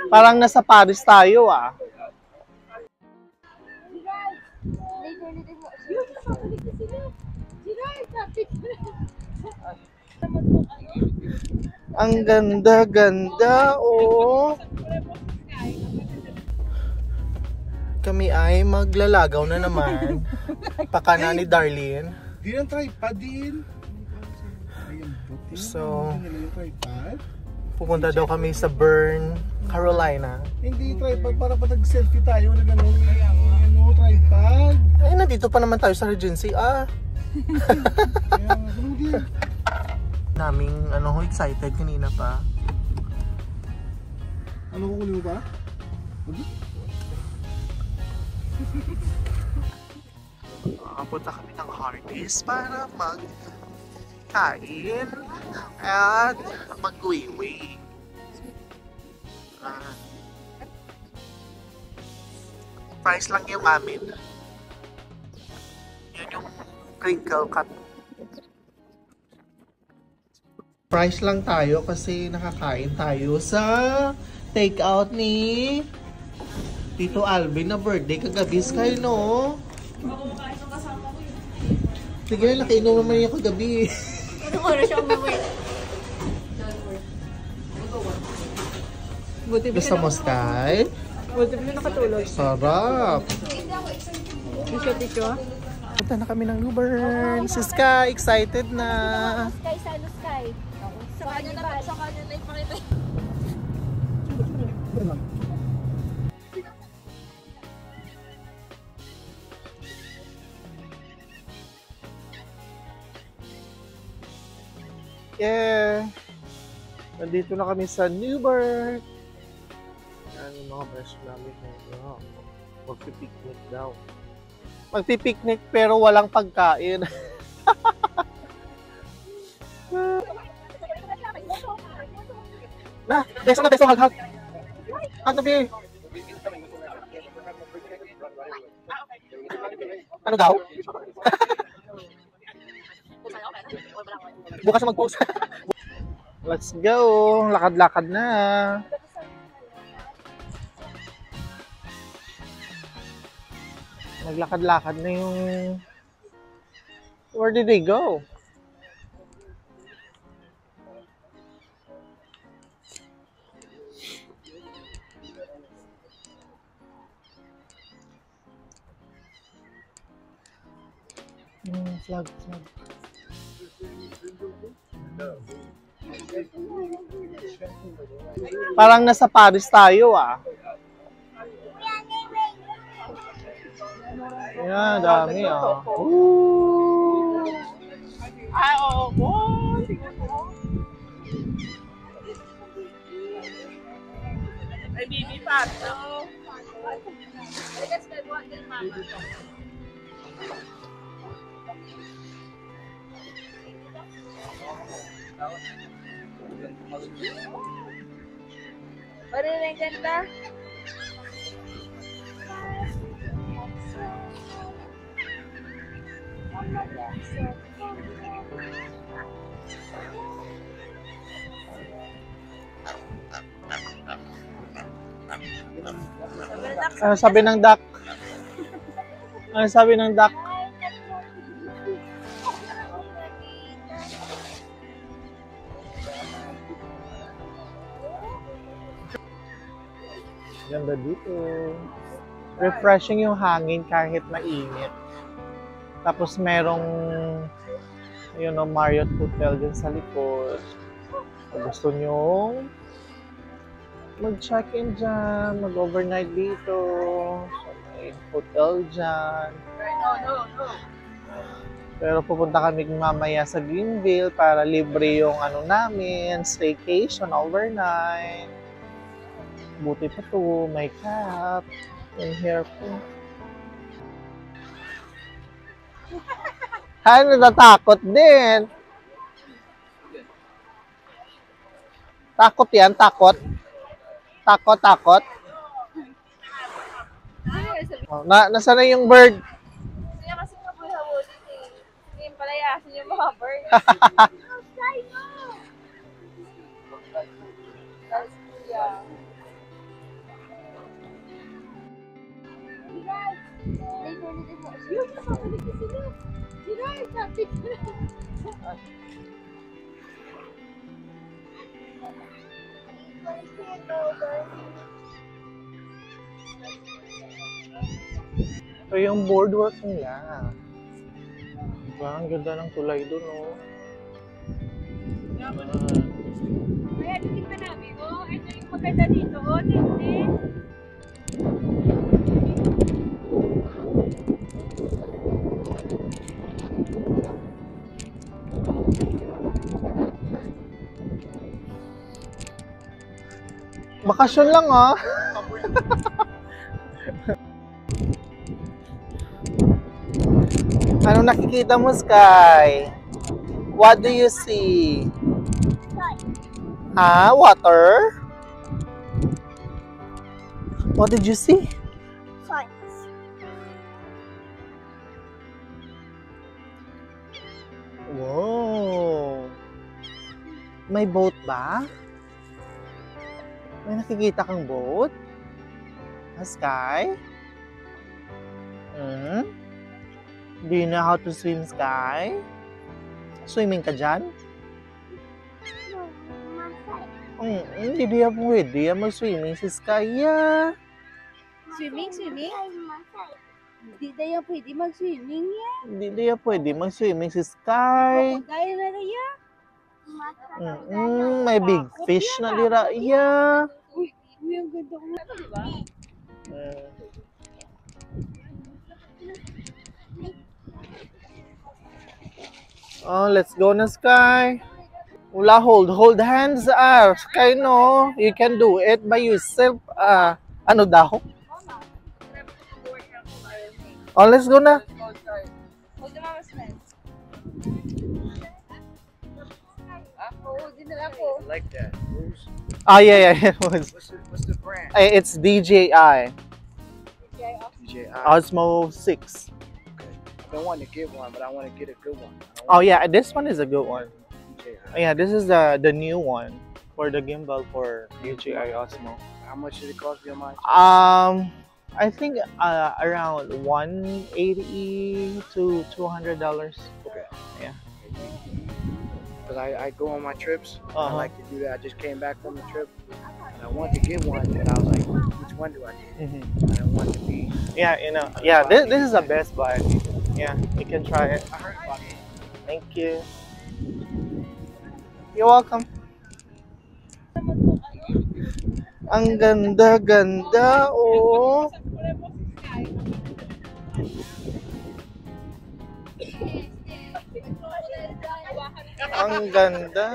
Parang nasa Paris tayo ah. Ang ganda-ganda oh. Kami ay maglalagaw na naman. Pakana ni Darlene. Di ang tripod din. So, pupunta daw kami sa Bern, Carolina. Hindi tripod para patag-selfie tayo na gano'n. Ano, tripod? Ay, nandito pa naman tayo sa Regency ah. Naming excited kanina pa. Ano kukunin mo ba? Punta kami ng Hardee's para mag-kain at mag-uwi-uwi. Price lang yung amin. Yun yung crinkle cut. Price lang tayo kasi nakakain tayo sa take-out ni Tito Alvin na birthday kagabi. Sky, no? Sige na, nakainom naman yung kagabi. Ano ko na siya umuwi? Gusto mo, Sky? Buti mo nakatulog. Sarap! Tisyo. Punta na kami ng New Bern. Si Sky, excited na. Sky, salo Sky. Sa kanya na ipakita. Yeah! Nandito na kami sa New Bern. Yan yung mga besh namin. Magpipiknik daw. Magpipiknik pero walang pagkain. Na, beso na beso, hag-hag. Ano ba? Ano daw? Bukas na mag-post. Let's go. Lakad-lakad na. Naglakad-lakad na yung... Where did they go? Flag. Parang nasa Paris tayo ah. Yan, dami ah. Ay, oo po. Tingnan mo. Ay, baby pato. Let's go on din, mama. Pare na yung ganda. Ano sabi ng duck? Ano sabi ng duck? Ganda dito. Refreshing yung hangin kahit mainit. Tapos merong Marriott Hotel dyan sa likod. Kung gusto nyo mag-check-in dyan, mag-overnight dito. So, may hotel dyan. Pero pupunta kami mamaya sa Greenville para libre yung namin, staycation overnight. Buti pa to, may cap, may hair po. Ay, natatakot din. Takot yan, takot. Takot. Nasaan na yung bird? Kaya kasi mabuhay-hawulin eh. Ngayon palayasin yung mga birds. Outside, no! That's, yeah. Guys, later na din mo. Yun, nakabalik na sila. Sila, traffic na. Ito yung boardwalk nila. Diba? Ang ganda ng tulay doon, oh. Kaya titignan namin, oh. Ito yung maganda dito, oh. Tingnan. Bakasyon lang, ah. Ano nakikita mo, Sky? What do you see? Ah, water? What did you see? Wow! May boat ba? May nakikita kang boat? Sky? Do you know how to swim, Sky? Swimming ka dyan? Hindi yan pwede. Mag-swimming si Sky, yeah. Swimming? Hindi na yan pwede mag-swimming yan. Hindi yan pwede mag-swimming si Sky. Dahil na rin yan. May big fish na lira, yeah. Uy, ang ganda ko na ito, diba? Oh, let's go na, Sky. Ula, hold hands, Sky, no. You can do it by yourself. Ano daw? Oh, let's go na. Hold the mama's hands. Din nila ako. I like that. Oh, yeah. What's the brand? It's DJI. DJI. Osmo 6. I don't want to get one, but I want to get a good one. Oh, yeah, this one is a good one. DJI. Yeah, this is the new one for the gimbal for DJI Osmo. How much did it cost you, Mike? I think around $180 to $200. Okay. Yeah. Because I go on my trips. I Uh-huh. like to do that. I just came back from the trip. And I wanted to get one, but I was like, which one do I get? I don't want to be. Yeah, yeah, this is the best buy. Yeah, you can try it. I heard about it. Thank you. You're welcome. Ang ganda-ganda, oh. Ang ganda.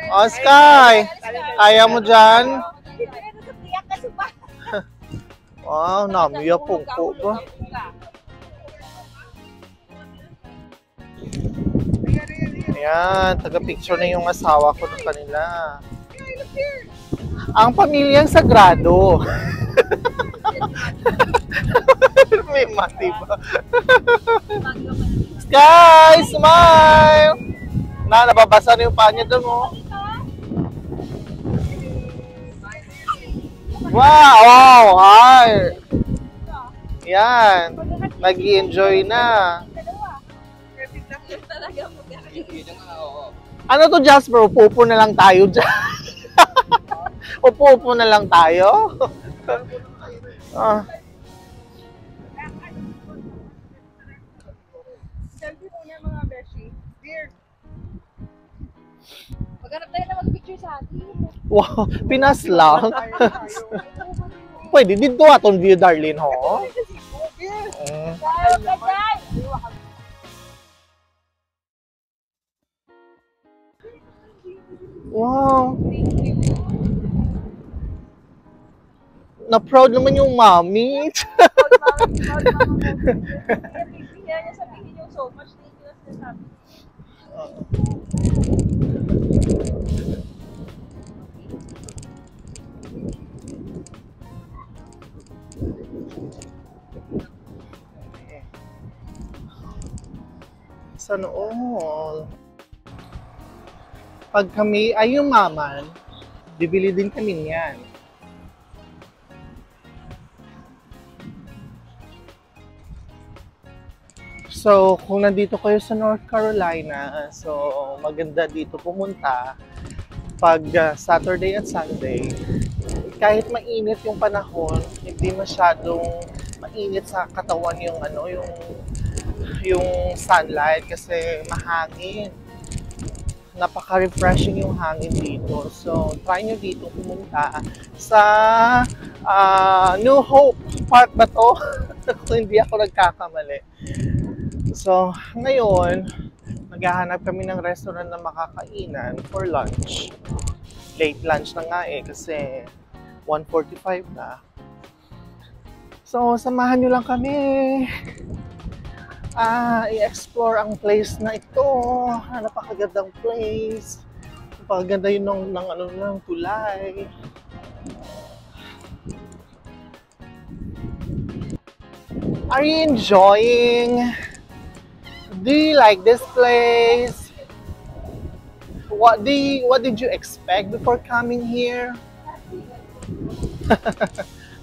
Oh, Sky! Kaya mo dyan? Wow, namiya pungko ba? Ayan, taga-picture na yung asawa ko ng kanila. Ang pamilyang sagrado. May mati ba? Sky, smile! Nababasa na yung paa niya doon, oh. Wow! Hi! Yan. Nag-i-enjoy na. Ano to, Jasper? Upo-upo na lang tayo dyan. Upo-upo na lang tayo. Selfie muna mga beshi. Dear. Maghanap tayo na mag-picture sa atin. Wow, Pinas lang. Pwede dito atong view, Darlene, ho? Wow. Na-proud naman yung mommy. Kaya niya sabihin yung so much. Thank you as nasabi. Sana all. Pag kami ay yumaman, bibili din kami niyan. So, kung nandito kayo sa North Carolina, so maganda dito pumunta pag Saturday at Sunday. Kahit mainit yung panahon, hindi masyadong mainit sa katawan yung yung sunlight kasi mahangin. Napaka-refreshing yung hangin dito. So, try nyo dito pumunta sa New Hope Park ba to? Kung hindi ako nagkakamali. So, ngayon, maghahanap kami ng restaurant na makakainan for lunch. Late lunch na nga kasi 1:45 na. So, samahan nyo lang kami. I-explore ang place na ito. Napakagandang place. Napakaganda yun ng tulay. Are you enjoying? Do you like this place? What did you expect before coming here?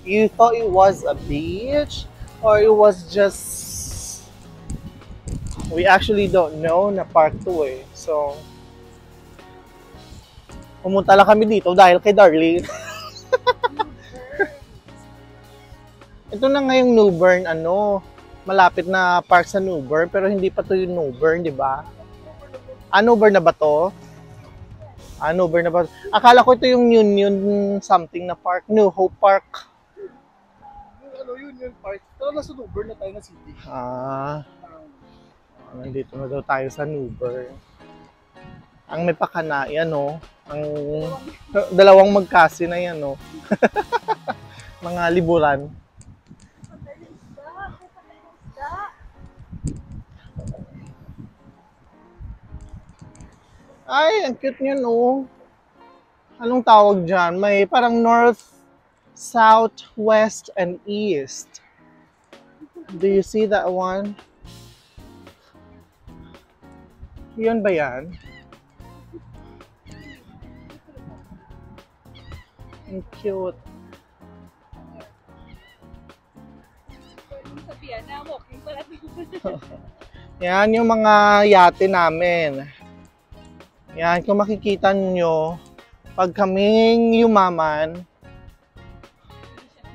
You thought it was a beach or it was just we actually don't know na park to eh. So pumunta lang kami dito dahil kay Darlene. Ito na ngayong New Bern, malapit na park sa New Bern, pero hindi pa to yung New Bern, di ba? New Bern na ba to? New Bern na ba? Akala ko ito yung Union something na park, New Hope Park. Union Park. Pero nasa New Bern na tayo na city. Nandito na daw tayo sa New Bern. Ang may pakana, yan ang dalawang magkasi na yan, mga liburan. Ay, ang cute niya, Anong tawag dyan? May parang north, south, west, and east. Do you see that one? Yun ba yan? Ang cute. Sabihan na, walking pala. Yan yung mga yate namin. Yan, kung makikita nyo, pag kaming yumaman,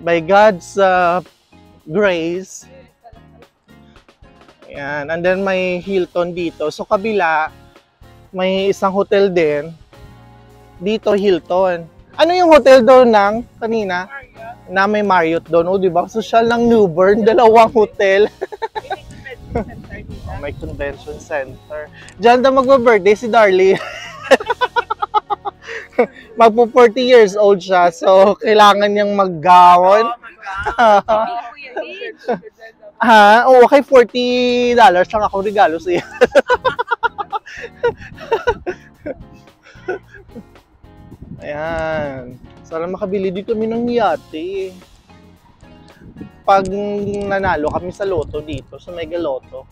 by God's grace, yan, and then may Hilton dito. So, kabila, may isang hotel din. Dito, Hilton. Ano yung hotel doon ng kanina? Na may Marriott doon, di ba? Social ng New Bern, dalawang hotel. May convention center. Diyan daw magba-birthday si Darlene. Magpo 40 years old siya, so kailangan niyang mag-gown. Okay, $40 lang ako regalo siya. Ayan. Sana makabili dito kami ng yate. Pag nanalo kami sa loto dito, sa Mega Lotto.